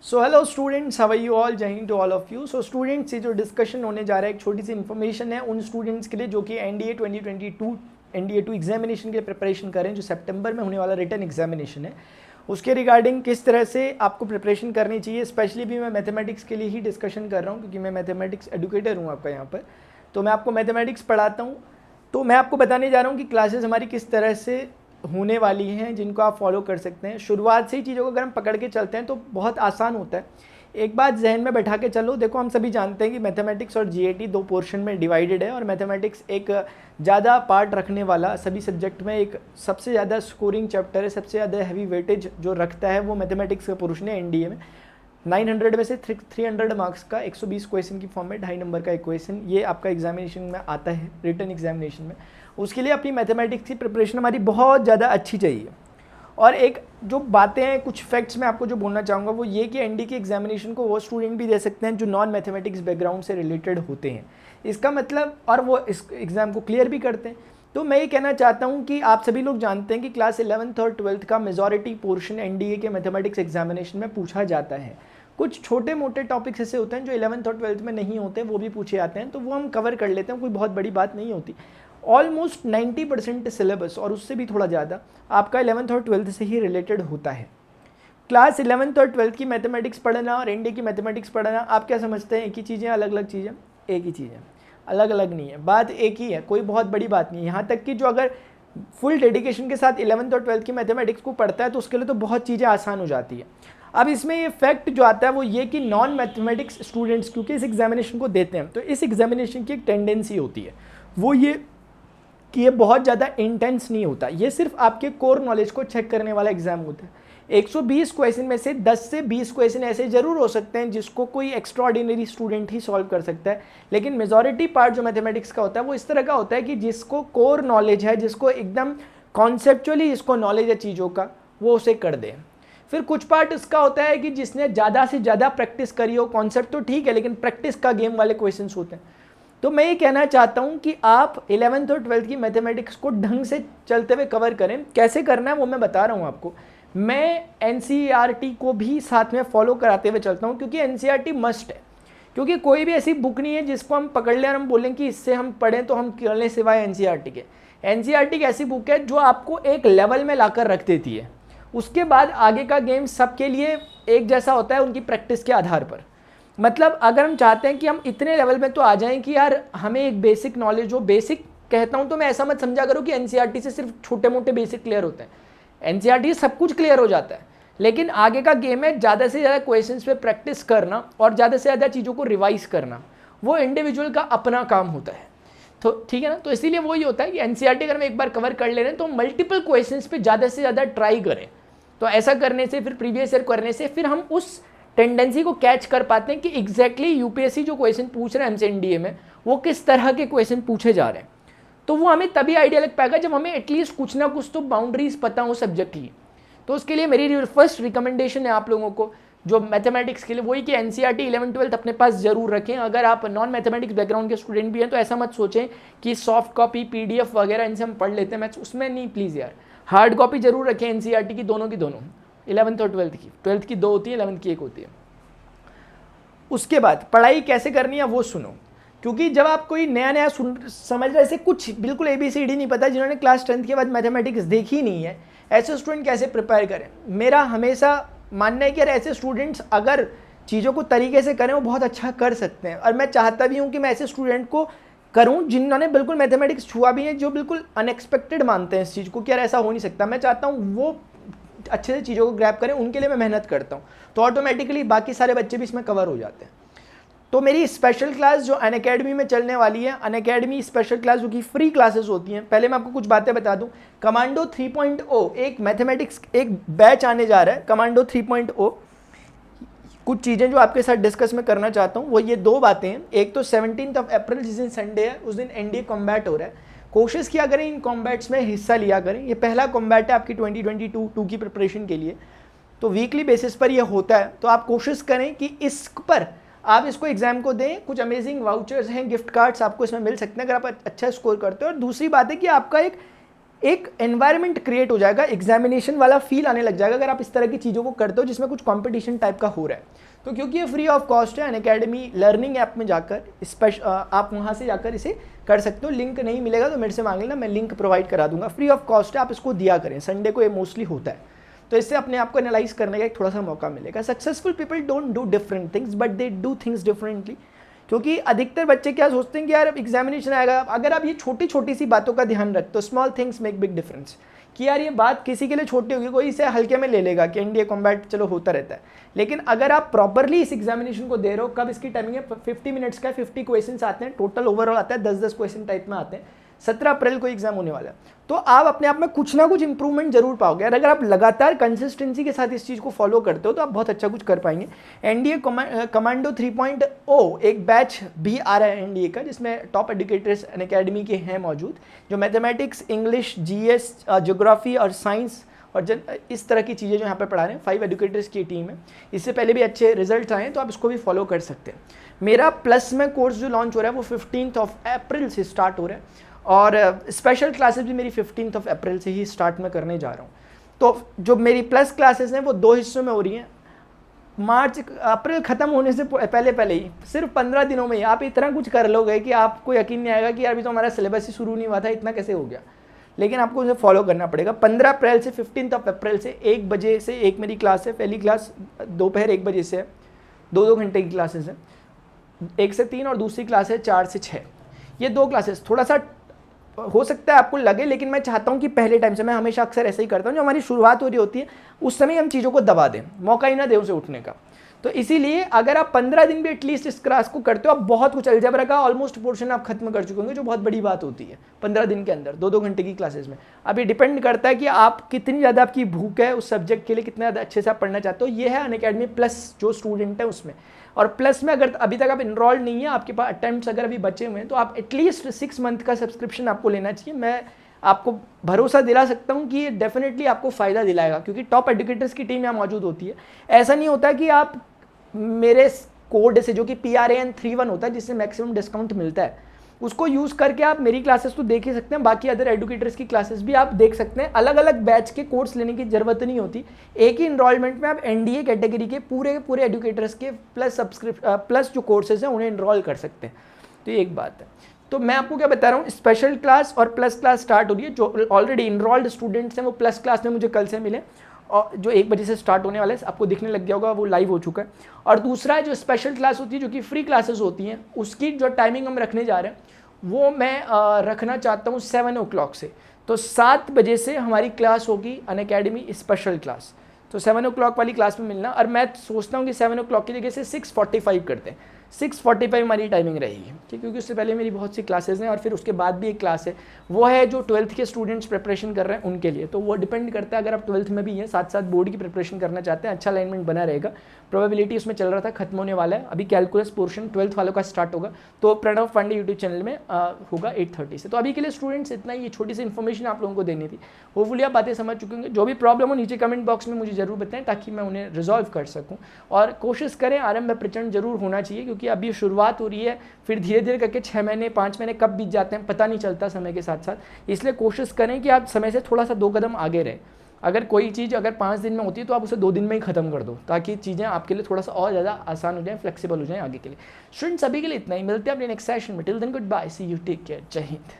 So hello students, how are you all? जय Hind to all of you. So students, ये जो discussion होने जा रहा है एक छोटी सी इन्फॉर्मेशन है उन स्टूडेंट्स के लिए जो कि एनडीए 2022 एनडीए 2 एग्जामिनेशन के लिए प्रिपरेशन करें, जो सितंबर में होने वाला रिटन एग्जामिनेशन है उसके रिगार्डिंग किस तरह से आपको प्रिपरेशन करनी चाहिए। स्पेशली भी मैं मैथमेटिक्स के लिए ही डिस्कशन कर रहा हूँ क्योंकि मैं मैथमेटिक्स एडुकेटर हूँ आपका यहाँ पर, तो मैं आपको मैथमेटिक्स पढ़ाता हूँ। तो मैं आपको बताने जा रहा हूँ कि क्लासेस हमारी किस तरह से होने वाली हैं जिनको आप फॉलो कर सकते हैं। शुरुआत से ही चीज़ों को अगर हम पकड़ के चलते हैं तो बहुत आसान होता है। एक बात जहन में बैठा के चलो, देखो हम सभी जानते हैं कि मैथमेटिक्स और जीएटी दो पोर्शन में डिवाइडेड है और मैथमेटिक्स एक ज़्यादा पार्ट रखने वाला, सभी सब्जेक्ट में एक सबसे ज़्यादा स्कोरिंग चैप्टर है, सबसे ज़्यादा हैवी वेटेज जो रखता है वो मैथमेटिक्स का पोर्शन है एनडीए में। 900 में से 300 मार्क्स का 120 क्वेश्चन की फॉर्म में 2.5 नंबर का एक क्वेश्चन ये आपका एग्जामिनेशन में आता है, रिटन एग्जामिनेशन में। उसके लिए अपनी मैथमेटिक्स की प्रिपरेशन हमारी बहुत ज़्यादा अच्छी चाहिए। और एक जो बातें हैं, कुछ फैक्ट्स मैं आपको जो बोलना चाहूँगा वो ये कि एनडी के एग्जामिनेशन को वो स्टूडेंट भी दे सकते हैं जो नॉन मैथमेटिक्स बैकग्राउंड से रिलेटेड होते हैं, इसका मतलब, और वो इस एग्ज़ाम को क्लियर भी करते हैं। तो मैं ये कहना चाहता हूँ कि आप सभी लोग जानते हैं कि क्लास 11th और 12th का मेजॉरिटी पोर्शन एनडीए के मैथमेटिक्स एग्जामिनेशन में पूछा जाता है। कुछ छोटे मोटे टॉपिक्स ऐसे होते हैं जो 11th और 12th में नहीं होते, वो भी पूछे जाते हैं, तो वो हम कवर कर लेते हैं, कोई बहुत बड़ी बात नहीं होती। ऑलमोस्ट 90% सिलेबस और उससे भी थोड़ा ज़्यादा आपका 11th और 12th से ही रिलेटेड होता है। क्लास 11th और 12th की मैथमेटिक्स पढ़ना और एनडीए की मैथमेटिक्स पढ़ना, आप क्या समझते हैं एक ही चीज़ें, अलग अलग चीज़ें? एक ही चीज़ है, अलग अलग नहीं है, बात एक ही है, कोई बहुत बड़ी बात नहीं है। यहाँ तक कि जो अगर फुल डेडिकेशन के साथ 11th और 12th की मैथमेटिक्स को पढ़ता है तो उसके लिए तो बहुत चीज़ें आसान हो जाती है। अब इसमें ये फैक्ट जो आता है वो ये कि नॉन मैथमेटिक्स स्टूडेंट्स क्योंकि इस एग्जामिनेशन को देते हैं, तो इस एग्जामिनेशन की एक टेंडेंसी होती है वो ये कि ये बहुत ज़्यादा इंटेंस नहीं होता, ये सिर्फ आपके कोर नॉलेज को चेक करने वाला एग्जाम होता है। 120 क्वेश्चन में से 10 से 20 क्वेश्चन ऐसे ज़रूर हो सकते हैं जिसको कोई एक्स्ट्राऑर्डिनरी स्टूडेंट ही सॉल्व कर सकता है, लेकिन मेजॉरिटी पार्ट जो मैथमेटिक्स का होता है वो इस तरह का होता है कि जिसको कोर नॉलेज है, जिसको एकदम कॉन्सेप्चुअली जिसको नॉलेज है चीज़ों का, वो उसे कर दे। फिर कुछ पार्ट इसका होता है कि जिसने ज़्यादा से ज़्यादा प्रैक्टिस करी हो, कॉन्सेप्ट तो ठीक है लेकिन प्रैक्टिस का गेम वाले क्वेश्चन होते हैं। तो मैं ये कहना चाहता हूँ कि आप 11th और 12th की मैथमेटिक्स को ढंग से चलते हुए कवर करें। कैसे करना है वो मैं बता रहा हूँ आपको। मैं एनसीईआरटी को भी साथ में फॉलो कराते हुए चलता हूँ क्योंकि एनसीईआरटी मस्ट है, क्योंकि कोई भी ऐसी बुक नहीं है जिसको हम पकड़ लें और हम बोलें कि इससे हम पढ़ें तो हम कर लें सिवाय एनसीईआरटी के। एनसीईआरटी एक ऐसी बुक है जो आपको एक लेवल में लाकर रख देती है, उसके बाद आगे का गेम सबके लिए एक जैसा होता है उनकी प्रैक्टिस के आधार पर। मतलब अगर हम चाहते हैं कि हम इतने लेवल में तो आ जाएं कि यार हमें एक बेसिक नॉलेज हो, बेसिक कहता हूं तो मैं ऐसा मत समझा करो कि एनसीईआरटी से सिर्फ छोटे मोटे बेसिक क्लियर होते हैं, एनसीईआरटी से सब कुछ क्लियर हो जाता है, लेकिन आगे का गेम है ज़्यादा से ज़्यादा क्वेश्चंस पे प्रैक्टिस करना और ज़्यादा से ज़्यादा चीज़ों को रिवाइज करना, वो इंडिविजुअल का अपना काम होता है। तो ठीक है ना, तो इसीलिए वही होता है कि एनसीईआरटी अगर हम एक बार कवर कर ले रहे हैं तो मल्टीपल क्वेश्चंस पे ज़्यादा से ज़्यादा ट्राई करें। तो ऐसा करने से, फिर प्रीवियस ईयर करने से, फिर हम उस टेंडेंसी को कैच कर पाते हैं कि एग्जैक्टली यूपीएससी जो क्वेश्चन पूछ रहे हैं हमसे एनडीए में वो किस तरह के क्वेश्चन पूछे जा रहे हैं। तो वो हमें तभी आइडिया लग पाएगा जब हमें एटलीस्ट कुछ ना कुछ तो बाउंड्रीज पता हो सब्जेक्ट की। तो उसके लिए मेरी फर्स्ट रिकमेंडेशन है आप लोगों को जो मैथमेटिक्स के लिए वही कि एनसीईआरटी 11th 12th अपने पास जरूर रखें। अगर आप नॉन मैथमेटिक्स बैकग्राउंड के स्टूडेंट भी हैं तो ऐसा मत सोचें कि सॉफ्ट कॉपी पीडीएफ वगैरह इनसे हम पढ़ लेते हैं, मैथ्स उसमें नहीं, प्लीज़ यार हार्ड कॉपी जरूर रखें एनसीईआरटी की, दोनों की दोनों, 11th और 12th की। 12th की 2 होती है, 11th की 1 होती है। उसके बाद पढ़ाई कैसे करनी है वो सुनो, क्योंकि जब आप कोई नया नया समझ रहे, ऐसे कुछ बिल्कुल ABCD नहीं पता, जिन्होंने क्लास 10th के बाद मैथमेटिक्स देखी ही नहीं है, ऐसे स्टूडेंट कैसे प्रिपेयर करें? मेरा हमेशा मानना है कि यार ऐसे स्टूडेंट्स अगर चीज़ों को तरीके से करें वो बहुत अच्छा कर सकते हैं, और मैं चाहता भी हूँ कि मैं ऐसे स्टूडेंट को करूँ जिन्होंने बिल्कुल मैथमेटिक्स छुआ भी है, जो बिल्कुल अनएक्सपेक्टेड मानते हैं इस चीज़ को कि यार ऐसा हो नहीं सकता। मैं चाहता हूँ वो अच्छे से चीज़ों को ग्रैब करें, उनके लिए मैं मेहनत करता हूँ, तो ऑटोमेटिकली बाकी सारे बच्चे भी इसमें कवर हो जाते हैं। तो मेरी स्पेशल क्लास जो अनअकैडमी में चलने वाली है, अनअकैडमी स्पेशल क्लास जो कि फ्री क्लासेस होती हैं, पहले मैं आपको कुछ बातें बता दूं। कमांडो 3.0 एक मैथमेटिक्स एक बैच आने जा रहा है, कमांडो 3.0। कुछ चीज़ें जो आपके साथ डिस्कस में करना चाहता हूँ वो ये 2 बातें हैं। एक तो 17 अप्रैल जिस दिन संडे है उस दिन एनडीए कॉम्बैट हो रहा है, कोशिश किया करें इन कॉम्बैट्स में हिस्सा लिया करें। ये पहला कॉम्बैट है आपकी 2022 की प्रिपरेशन के लिए, तो वीकली बेसिस पर यह होता है, तो आप कोशिश करें कि इस पर आप इसको एग्जाम को दें। कुछ अमेजिंग वाउचर्स हैं, गिफ्ट कार्ड्स आपको इसमें मिल सकते हैं अगर आप अच्छा स्कोर करते हो। और दूसरी बात है कि आपका एक एक एनवायरनमेंट क्रिएट हो जाएगा, एग्जामिनेशन वाला फील आने लग जाएगा अगर आप इस तरह की चीज़ों को करते हो जिसमें कुछ कंपटीशन टाइप का हो रहा है। तो क्योंकि ये फ्री ऑफ कॉस्ट है, अनअकैडमी लर्निंग ऐप में जाकर आप वहाँ से जाकर इसे कर सकते हो। लिंक नहीं मिलेगा तो मेरे से मांग लेना, मैं लिंक प्रोवाइड करा दूंगा, फ्री ऑफ कॉस्ट है, आप इसको दिया करें। संडे को ये मोस्टली होता है, तो इससे अपने आप को एनालाइज करने का एक थोड़ा सा मौका मिलेगा। Successful people don't do different things but they do things differently. क्योंकि अधिकतर बच्चे क्या सोचते हैं कि यार एग्जामिनेशन आएगा, अगर आप ये छोटी छोटी सी बातों का ध्यान रखते हो, small things make big difference, कि यार ये बात किसी के लिए छोटी होगी, कोई इसे हल्के में ले लेगा कि एनडीए कॉम्बैट चलो होता रहता है, लेकिन अगर आप प्रॉपरली इस एग्जामिनेशन को दे रहे हो, कब इसकी टाइमिंग है 50 मिनट्स का, 50 क्वेश्चन आते हैं टोटल, ओवरऑल आता है 10-10 क्वेश्चन टाइप में आते हैं। 17 अप्रैल को एग्जाम होने वाला है, तो आप अपने आप में कुछ ना कुछ इंप्रूवमेंट जरूर पाओगे। और अगर आप लगातार कंसिस्टेंसी के साथ इस चीज़ को फॉलो करते हो तो आप बहुत अच्छा कुछ कर पाएंगे। एनडीए कमांडो 3.0 एक बैच भी आ रहा है एनडीए का, जिसमें टॉप एडुकेटर्स अनअकैडमी के हैं मौजूद, जो मैथमेटिक्स, इंग्लिश, जीएस, ज्योग्राफी और साइंस और इस तरह की चीज़ें जो यहाँ पे पढ़ा रहे हैं। 5 एडुकेटर्स की टीम है, इससे पहले भी अच्छे रिजल्ट आए हैं, तो आप इसको भी फॉलो कर सकते हैं। मेरा प्लस में कोर्स जो लॉन्च हो रहा है वो 15 अप्रैल से स्टार्ट हो रहा है, और स्पेशल क्लासेस भी मेरी 15 अप्रैल से ही स्टार्ट में करने जा रहा हूँ। तो जो मेरी प्लस क्लासेस हैं वो 2 हिस्सों में हो रही हैं। अप्रैल ख़त्म होने से पहले ही, सिर्फ 15 दिनों में ही आप इतना कुछ कर लोगे कि आपको यकीन नहीं आएगा कि अभी तो हमारा सिलेबस ही शुरू नहीं हुआ था, इतना कैसे हो गया। लेकिन आपको उसे फॉलो करना पड़ेगा। 15 अप्रैल से 15 अप्रैल से 1 बजे से एक मेरी क्लास है, पहली क्लास दोपहर 1 बजे से है, 2-2 घंटे की क्लासेस हैं, 1 से 3, और दूसरी क्लास है 4 से 6। ये 2 क्लासेस थोड़ा सा हो सकता है आपको लगे, लेकिन मैं चाहता हूं कि पहले टाइम से, मैं हमेशा अक्सर ऐसे ही करता हूं, जो हमारी शुरुआत हो रही होती है उस समय हम चीज़ों को दबा दें, मौका ही ना दें उसे उठने का। तो इसीलिए अगर आप 15 दिन भी एटलीस्ट इस क्लास को करते हो, आप बहुत कुछ अलजेब्रा का ऑलमोस्ट पोर्शन आप खत्म कर चुके होंगे, जो बहुत बड़ी बात होती है 15 दिन के अंदर 2-2 घंटे की क्लासेस में। अब ये डिपेंड करता है कि आप कितनी ज़्यादा आपकी भूख है उस सब्जेक्ट के लिए, कितना ज़्यादा अच्छे से आप पढ़ना चाहते हो। ये है अनअकैडमी प्लस जो स्टूडेंट है उसमें। और प्लस में अगर अभी तक आप इनरोल्ड नहीं है, आपके पास अटेम्प्ट्स अगर अभी बचे हुए हैं, तो आप एटलीस्ट 6 मंथ का सब्सक्रिप्शन आपको लेना चाहिए। मैं आपको भरोसा दिला सकता हूं कि ये डेफिनेटली आपको फ़ायदा दिलाएगा, क्योंकि टॉप एडुकेटर्स की टीम यहाँ मौजूद होती है। ऐसा नहीं होता कि आप मेरे कोड से, जो कि PRAN 31 होता है, जिससे मैक्सिमम डिस्काउंट मिलता है, उसको यूज़ करके आप मेरी क्लासेस तो देख ही सकते हैं, बाकी अदर एडुकेटर्स की क्लासेस भी आप देख सकते हैं। अलग अलग बैच के कोर्स लेने की ज़रूरत नहीं होती, एक ही इनरोलमेंट में आप एनडीए कैटेगरी के पूरे एडुकेटर्स के प्लस जो कोर्सेज हैं उन्हें इनरोल कर सकते हैं। तो ये एक बात है। तो मैं आपको क्या बता रहा हूँ, स्पेशल क्लास और प्लस क्लास स्टार्ट हो रही है। जो ऑलरेडी इनरोल्ड स्टूडेंट्स हैं वो प्लस क्लास में मुझे कल से मिले, और जो 1 बजे से स्टार्ट होने वाला है, आपको दिखने लग गया होगा, वो लाइव हो चुका है। और दूसरा है जो स्पेशल क्लास होती है, जो कि फ्री क्लासेस होती हैं, उसकी जो टाइमिंग हम रखने जा रहे हैं वो मैं रखना चाहता हूँ 7 o'clock से। तो 7 बजे से हमारी क्लास होगी अनअकैडमी स्पेशल क्लास, तो 7 o'clock वाली क्लास में मिलना। और मैं सोचता हूँ कि 7 o'clock की जगह से 6:45 करते हैं, 6:45 हमारी टाइमिंग रहेगी, ठीक, क्योंकि उससे पहले मेरी बहुत सी क्लासेस हैं, और फिर उसके बाद भी एक क्लास है, वो है जो 12th के स्टूडेंट्स प्रिपरेशन कर रहे हैं उनके लिए। तो वो डिपेंड करता है, अगर आप 12th में भी हैं, साथ साथ बोर्ड की प्रिपरेशन करना चाहते हैं, अच्छा अलाइनमेंट बना रहेगा। प्रोबेबिलिटी उसमें चल रहा था, खत्म होने वाला है, अभी कैलकुलस पोर्शन 12th वालों का स्टार्ट होगा, तो प्रणव पांडे यूट्यूब चैनल में होगा 8:30 से। तो अभी के लिए स्टूडेंट्स इतना ही, ये छोटी सी इन्फॉर्मेशन आप लोगों को देनी थी। होपफुली आप बातें समझ चुके होंगे। जो भी प्रॉब्लम हो नीचे कमेंट बॉक्स में मुझे जरूर बताएं, ताकि मैं उन्हें रिजॉल्व कर सकूँ। और कोशिश करें आरंभ में प्रचंड जरूर होना चाहिए, क्योंकि अभी शुरुआत हो रही है, फिर धीरे धीरे करके 6 महीने 5 महीने कब बीत जाते हैं पता नहीं चलता समय के साथ साथ। इसलिए कोशिश करें कि आप समय से थोड़ा सा 2 कदम आगे रहें। अगर कोई चीज़ अगर 5 दिन में होती है तो आप उसे 2 दिन में ही खत्म कर दो, ताकि चीज़ें आपके लिए थोड़ा सा और ज़्यादा आसान हो जाए, फ्लेक्सिबल हो जाए आगे के लिए। स्टूडेंट्स अभी के लिए इतना ही, मिलते हैं अपने नेक्स्ट सेशन में। Till then good bye, see you, take care, Jai Hind.